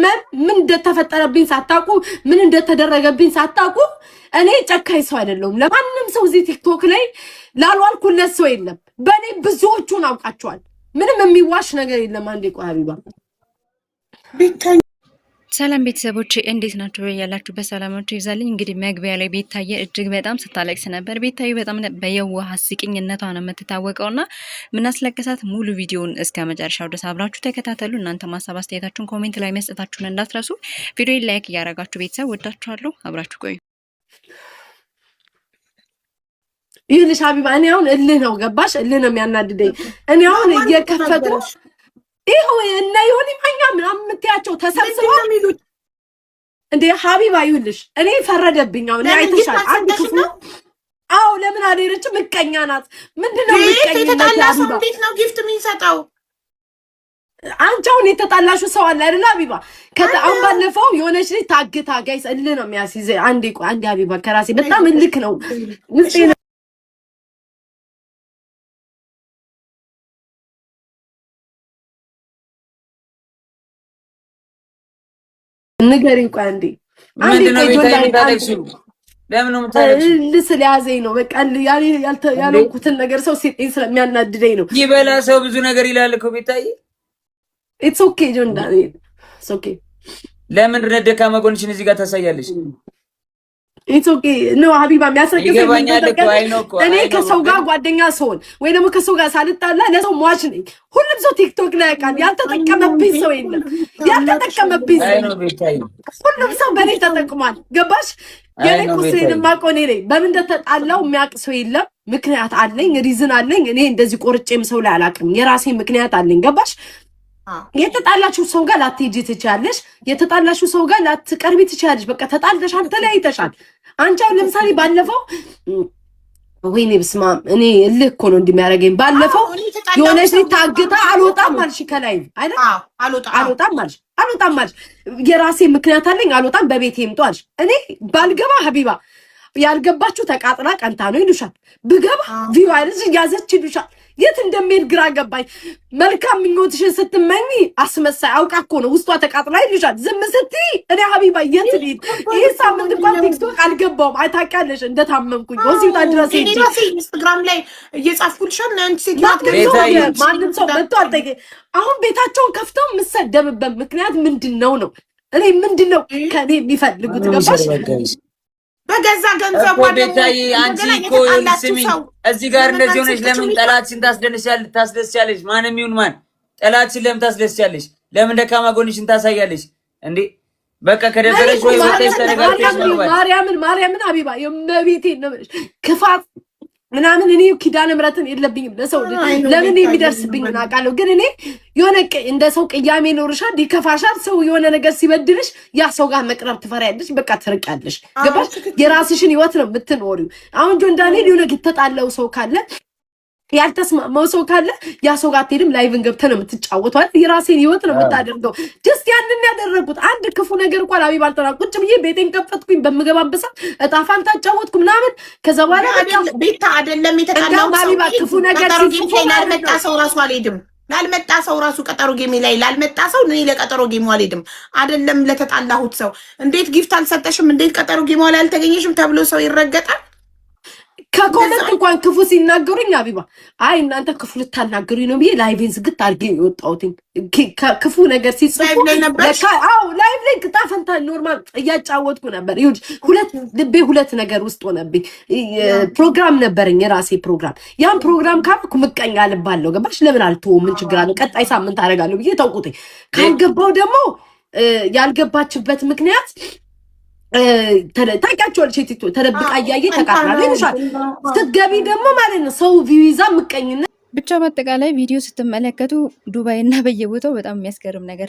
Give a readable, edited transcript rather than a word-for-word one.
ህመም ምን እንደተፈጠረብኝ ሳታቁ ምን እንደተደረገብኝ ሳታቁ እኔ ጨካኝ ሰው አይደለሁም። ለማንም ሰው እዚህ ቲክቶክ ላይ ላልዋልኩለት ሰው የለም። በኔ ብዙዎቹን አውቃቸዋል። ምንም የሚዋሽ ነገር የለም። አንዴ ቆይ ሀቢባ ሰላም ቤተሰቦች እንዴት ናችሁ? ያላችሁ በሰላማችሁ ይብዛልኝ። እንግዲህ መግቢያ ላይ ቤታየ እጅግ በጣም ስታለቅስ ነበር። ቤታየ በጣም በየዋህ አስቂኝነቷ ነው የምትታወቀውና ምን አስለቀሳት? ሙሉ ቪዲዮውን እስከ መጨረሻው ድረስ አብራችሁ ተከታተሉ። እናንተ ማሳብ አስተያየታችሁን ኮሜንት ላይ መስጠታችሁን እንዳትረሱ። ቪዲዮውን ላይክ እያደረጋችሁ ቤተሰብ ወዳችኋለሁ። አብራችሁ ቆዩ። ይልሽ ሀቢባ እኔ አሁን እልህ ነው ገባሽ? እልህ ነው የሚያናድደኝ። እኔ አሁን እየከፈቱ ይሄው እና ይሁን ማኛ ምናምን የምትያቸው ተሰብስበው እንዴ ሀቢባ ይልሽ እኔ ፈረደብኝ። አሁን አይተሻል አንድ ክፉ አው ለምን አልሄደች? ምቀኛ ናት። ምንድነው ምቀኝነት? ሀቢባ እንዴት ነው ጊፍት የሚሰጠው? አንቺ አሁን የተጣላሹ ሰው አለ አይደል ሀቢባ? አሁን ባለፈው የሆነች ልጅ ታግታ ጋይስ እልህ ነው የሚያስይዘ። አንዴ ቆይ አንዴ ሀቢባ ከራሴ በጣም እልክ ነው ውስጤ ንገሪኝ ቆይ አንዴ ምንድነው የምታለቅሺው? ለምን ነው የምታለቅሺው? ልስል ያዘኝ ነው በቃ ያልኩትን ነገር ሰው ሲጤኝ ስለሚያናድደኝ ነው። ይበላ ሰው ብዙ ነገር ይላል እኮ ቤታዬ። ኢትስ ኦኬ ጆን ዳንኤል ኢትስ ኦኬ። ለምን ደካማ ጎንሽን እዚህ ጋር ታሳያለሽ? ኢትስ ኦኬ ነው ሀቢባ የሚያስረክሰኝ እኔ ከሰው ጋር ጓደኛ ሰውን ወይ ደግሞ ከሰው ጋር ሳልጣላ ለሰው ሟች ነኝ። ሁሉም ሰው ቲክቶክ ላይ ያውቃል። ያልተጠቀመብኝ ሰው የለም። ያልተጠቀመብኝ ሁሉም ሰው በኔ ተጠቅሟል። ገባሽ? የኔ ቁስሌን ማቆኔ ነኝ። በምን እንደተጣላው የሚያውቅ ሰው የለም። ምክንያት አለኝ፣ ሪዝን አለኝ። እኔ እንደዚህ ቆርጬም ሰው ላይ አላውቅም። የራሴ ምክንያት አለኝ። ገባሽ? የተጣላችሁ ሰው ጋር ላትሄጂ ትችያለሽ። የተጣላችሁ ሰው ጋር ላትቀርቢ ትችያለሽ። በቃ ተጣልተሻል፣ ተለያይተሻል። አንቺ አሁን ለምሳሌ ባለፈው ወይኔ በስመ አብ እኔ እልህ እኮ ነው እንደሚያደርገኝ። ባለፈው የሆነች ልጅ ታግታ አልወጣም አልሽ ከላይ አይደል? አልወጣም አልሽ። የራሴ ምክንያት አለኝ። አልወጣም በቤቴ ይምጡ አልሽ። እኔ ባልገባ ሀቢባ ያልገባችሁ ተቃጥላ ቀንታ ነው ይሉሻል። ብገባ ቪዋይልስ ያዘች ይሉሻል። የት እንደሚሄድ ግራ ገባኝ። መልካም ምኞትሽን ስትመኝ አስመሳይ አውቃ እኮ ነው ውስጧ ተቃጥላ ይልሻል። ዝም ስትይ እኔ ሀቢባ የት ልሂድ? ይሄ ሳምንት እንኳን ቲክቶክ አልገባውም። አይታውቂያለሽ እንደታመምኩኝ ሆስፒታል ድረስ ሄጄ ኢንስታግራም ላይ እየጻፍኩልሻል። አንቺ ሴት ማንም ሰው መጥቶ አልጠየቀኝ። አሁን ቤታቸውን ከፍተው የምሰደብበት ምክንያት ምንድነው ነው? እኔ ምንድነው ከኔ የሚፈልጉት? ገባሽ? በገዛ ገንዘብ ወደታይ አንቺ እኮ ስሚኝ፣ እዚህ ጋር እንደዚህ ሆነሽ ለምን ጠላትሽን ታስደስያለሽ? ማንም ይሁን ማን ጠላትሽን ለምን ታስደስያለሽ? ለምን ደካማ ጎንሽን ታሳያለሽ እንዴ? በቃ ከደበረሽ ወይ ወጣሽ ተነጋግረሽ ነው። ማርያምን ሀቢባ የመቤቴ ነው ክፋት ምናምን እኔ ኪዳነ ምሕረትን የለብኝም ለሰው ለምን የሚደርስብኝ አውቃለሁ። ግን እኔ የሆነ እንደ ሰው ቅያሜ ኖርሻል፣ ይከፋሻል። ሰው የሆነ ነገር ሲበድልሽ ያ ሰው ጋር መቅረብ ትፈሪያለሽ፣ በቃ ትርቂያለሽ። ገባሽ? የራስሽን ህይወት ነው የምትኖሪው። አሁን ጆን ዳንኤል የሆነ የተጣላው ሰው ካለ ያልተስማማው ሰው ካለ ያ ሰው ጋር አትሄድም። ላይቭን ገብተህ ነው የምትጫወተው አይደል? የራሴን ህይወት ነው የምታደርገው። ጀስት ያንን ያደረጉት አንድ ክፉ ነገር እንኳን ሀቢባ አልተና ቁጭ ብዬ ቤቴን ከፈትኩኝ። በምገባበት ሰዓት እጣፋን ታጫወትኩ ምናምን። ከዛ በኋላ ቤታ አይደለም የተጣላው ሀቢባ ክፉ ነገር ላልመጣ ሰው ራሱ አልሄድም። ላልመጣ ሰው ራሱ ቀጠሮ ጌሜ ላይ ላልመጣ ሰው እኔ ለቀጠሮ ጌሙ አልሄድም። አይደለም ለተጣላሁት ሰው እንዴት ጊፍት አልሰጠሽም፣ እንዴት ቀጠሮ ጌሙ ላይ አልተገኘሽም ተብሎ ሰው ይረገጣል። ከኮመንት እንኳን ክፉ ሲናገሩኝ ሀቢባ አይ እናንተ ክፉ ልታናገሩኝ ነው ብዬ ላይቬን ዝግት አድርጌ የወጣሁት። ክፉ ነገር ሲጽፉ አዎ ላይቭ ላይ ቅጣ ፈንታ ኖርማል እያጫወትኩ ነበር። ልቤ ሁለት ነገር ውስጥ ሆነብኝ። ፕሮግራም ነበረኝ የራሴ ፕሮግራም። ያን ፕሮግራም ካልኩ ምቀኛ ልባለሁ። ገባሽ? ለምን አልተወው? ምን ችግር አለው? ቀጣይ ሳምንት አደርጋለሁ ብዬ ተውኩት። ካልገባው ደግሞ ያልገባችበት ምክንያት ታውቂያቸዋለሽ። ቲክቶክ ተደብቃ እያየ ተቃጥላ ይሉሻል። ስትገቢ ደግሞ ማለት ነው ሰው ቪዛ ምቀኝነት ብቻ። በአጠቃላይ ቪዲዮ ስትመለከቱ ዱባይ እና በየቦታው በጣም የሚያስገርም ነገር